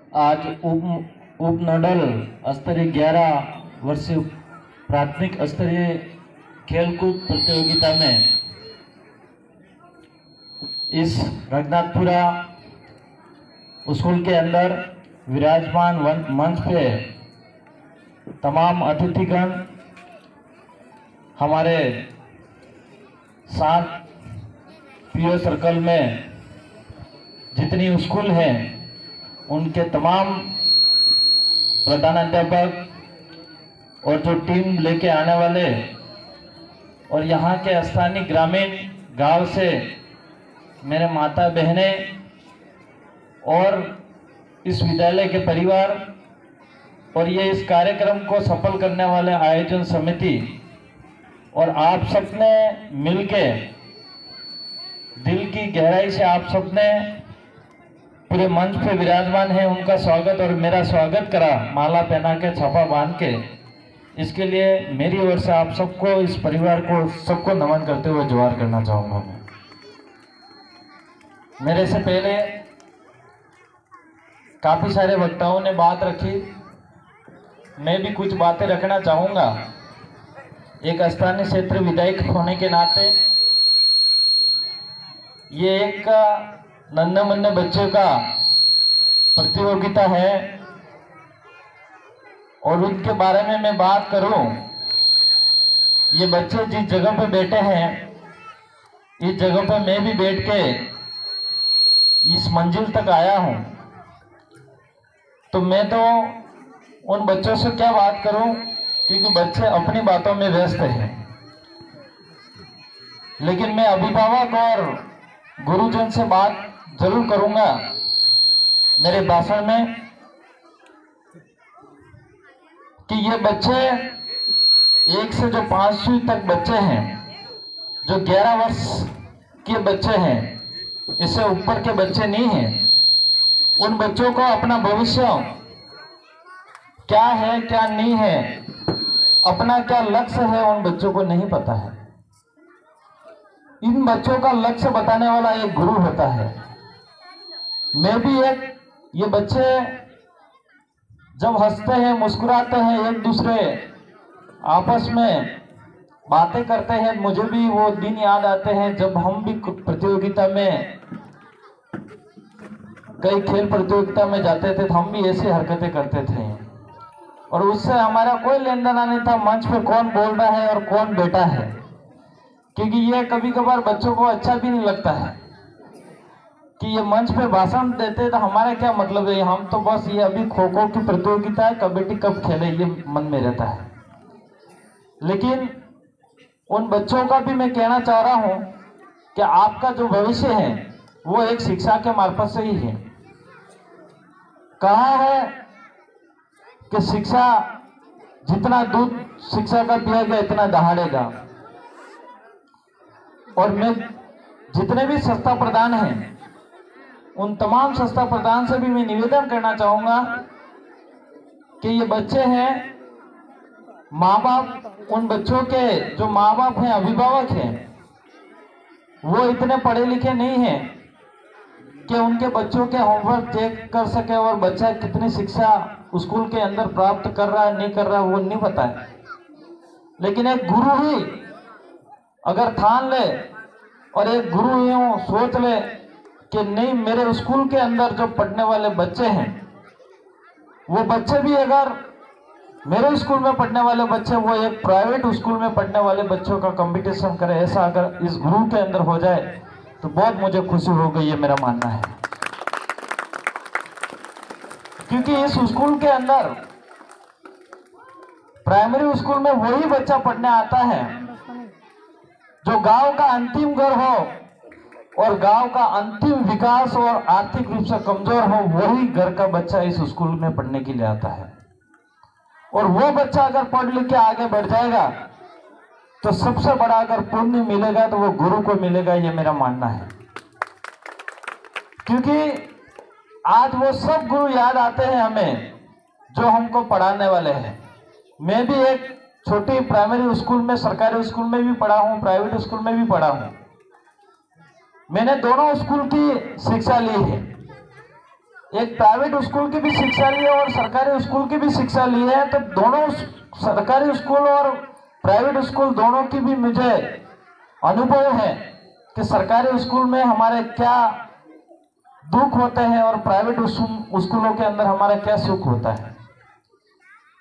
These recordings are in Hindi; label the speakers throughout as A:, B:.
A: आज उप नोडल स्तरीय 11 वर्षीय प्राथमिक स्तरीय खेलकूद प्रतियोगिता में इस रघुनाथपुरा स्कूल के अंदर विराजमान मंच पे तमाम अतिथिगण, हमारे साथ पीओ सर्कल में जितनी स्कूल हैं उनके तमाम प्रधानाध्यापक और जो टीम लेके आने वाले और यहाँ के स्थानीय ग्रामीण गांव से मेरे माता बहनें और इस विद्यालय के परिवार और ये इस कार्यक्रम को सफल करने वाले आयोजन समिति और आप सबने मिलके दिल की गहराई से आप सबने पूरे मंच पे विराजमान है उनका स्वागत और मेरा स्वागत करा, माला पहना के छापा बांध के। इसके लिए मेरी ओर से आप सबको, इस परिवार को सबको नमन करते हुए जोहार करना चाहूँगा। मैं मेरे से पहले काफ़ी सारे वक्ताओं ने बात रखी, मैं भी कुछ बातें रखना चाहूँगा। एक स्थानीय क्षेत्र विधायक होने के नाते ये एक नन्हे मुन्ने बच्चों का प्रतियोगिता है और उनके बारे में मैं बात करूं, ये बच्चे जिस जगह पे बैठे हैं इस जगह पे मैं भी बैठ के इस मंजिल तक आया हूं, तो मैं तो उन बच्चों से क्या बात करूं, क्योंकि बच्चे अपनी बातों में व्यस्त हैं। लेकिन मैं अभिभावक और गुरुजन से बात जरूर करूंगा मेरे भाषण में कि ये बच्चे 1 से जो 5वीं तक बच्चे हैं, जो 11 वर्ष के बच्चे हैं, इससे ऊपर के बच्चे नहीं हैं, उन बच्चों को अपना भविष्य क्या है क्या नहीं है, अपना क्या लक्ष्य है, उन बच्चों को नहीं पता है। इन बच्चों का लक्ष्य बताने वाला एक गुरु होता है। मैं भी ये बच्चे जब हंसते हैं, मुस्कुराते हैं, एक दूसरे आपस में बातें करते हैं, मुझे भी वो दिन याद आते हैं जब हम भी प्रतियोगिता में, कई खेल प्रतियोगिता में जाते थे तो हम भी ऐसी हरकतें करते थे और उससे हमारा कोई लेन देन नहीं था मंच पे कौन बोल रहा है और कौन बैठा है, क्योंकि ये कभी कभार बच्चों को अच्छा भी नहीं लगता है कि ये मंच पे भाषण देते तो हमारा क्या मतलब है, हम तो बस ये अभी खो खो की प्रतियोगिता है, कबड्डी कब खेले, ये मन में रहता है। लेकिन उन बच्चों का भी मैं कहना चाह रहा हूँ कि आपका जो भविष्य है वो एक शिक्षा के मार्फत से ही है। कहा है कि शिक्षा, जितना दूध शिक्षा का पिएगा इतना दहाड़ेगा। और मैं जितने भी संस्था प्रधान हैं उन तमाम संस्था प्रधान से भी मैं निवेदन करना चाहूंगा कि ये बच्चे हैं, माँ बाप, उन बच्चों के जो माँ बाप हैं, अभिभावक हैं, वो इतने पढ़े लिखे नहीं हैं कि उनके बच्चों के होमवर्क चेक कर सके और बच्चा कितनी शिक्षा स्कूल के अंदर प्राप्त कर रहा है नहीं कर रहा वो नहीं पता है। लेकिन एक गुरु ही अगर ठान ले और एक गुरु यूं सोच ले कि नहीं, मेरे स्कूल के अंदर जो पढ़ने वाले बच्चे हैं वो बच्चे भी, अगर मेरे स्कूल में पढ़ने वाले बच्चे वो एक प्राइवेट स्कूल में पढ़ने वाले बच्चों का कंपटीशन करे, ऐसा अगर इस गुरु के अंदर हो जाए तो बहुत मुझे खुशी हो गई, ये मेरा मानना है। क्योंकि इस स्कूल के अंदर, प्राइमरी स्कूल में वही बच्चा पढ़ने आता है जो गांव का अंतिम घर हो और गांव का अंतिम विकास और आर्थिक रूप से कमजोर हो, वही घर का बच्चा इस स्कूल में पढ़ने के लिए आता है। और वो बच्चा अगर पढ़ लिख के आगे बढ़ जाएगा तो सबसे बड़ा अगर पुण्य मिलेगा तो वो गुरु को मिलेगा, ये मेरा मानना है। क्योंकि आज वो सब गुरु याद आते हैं हमें जो हमको पढ़ाने वाले हैं। मैं भी एक छोटी प्राइमरी स्कूल में, सरकारी स्कूल में भी पढ़ा हूँ, प्राइवेट स्कूल में भी पढ़ा हूँ। मैंने दोनों स्कूल की शिक्षा ली है एक प्राइवेट स्कूल की भी शिक्षा ली है और सरकारी स्कूल की भी शिक्षा ली है, तो दोनों सरकारी स्कूल और प्राइवेट स्कूल दोनों की भी मुझे अनुभव है कि सरकारी स्कूल में हमारे क्या दुख होते हैं और प्राइवेट स्कूलों के अंदर हमारा क्या सुख होता है।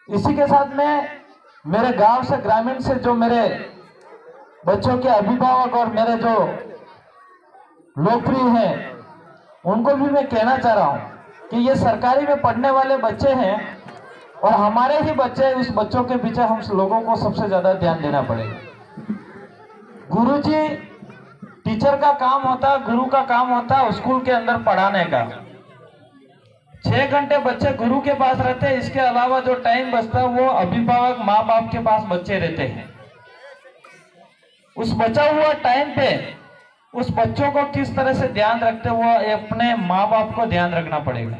A: इसी के साथ में मेरे गांव से, ग्रामीण से जो मेरे बच्चों के अभिभावक और मेरे जो लोकप्रिय हैं, उनको भी मैं कहना चाह रहा हूं कि ये सरकारी में पढ़ने वाले बच्चे हैं और हमारे ही बच्चे, उस बच्चों के पीछे हम लोगों को सबसे ज्यादा ध्यान देना पड़ेगा। गुरुजी, टीचर का काम होता है, गुरु का काम होता है स्कूल के अंदर पढ़ाने का। 6 घंटे बच्चे गुरु के पास रहते हैं, इसके अलावा जो टाइम बचता है वो अभिभावक, माँ बाप के पास बच्चे रहते हैं। उस बचा हुआ टाइम पे उस बच्चों को किस तरह से ध्यान रखते हुए अपने माँ बाप को ध्यान रखना पड़ेगा।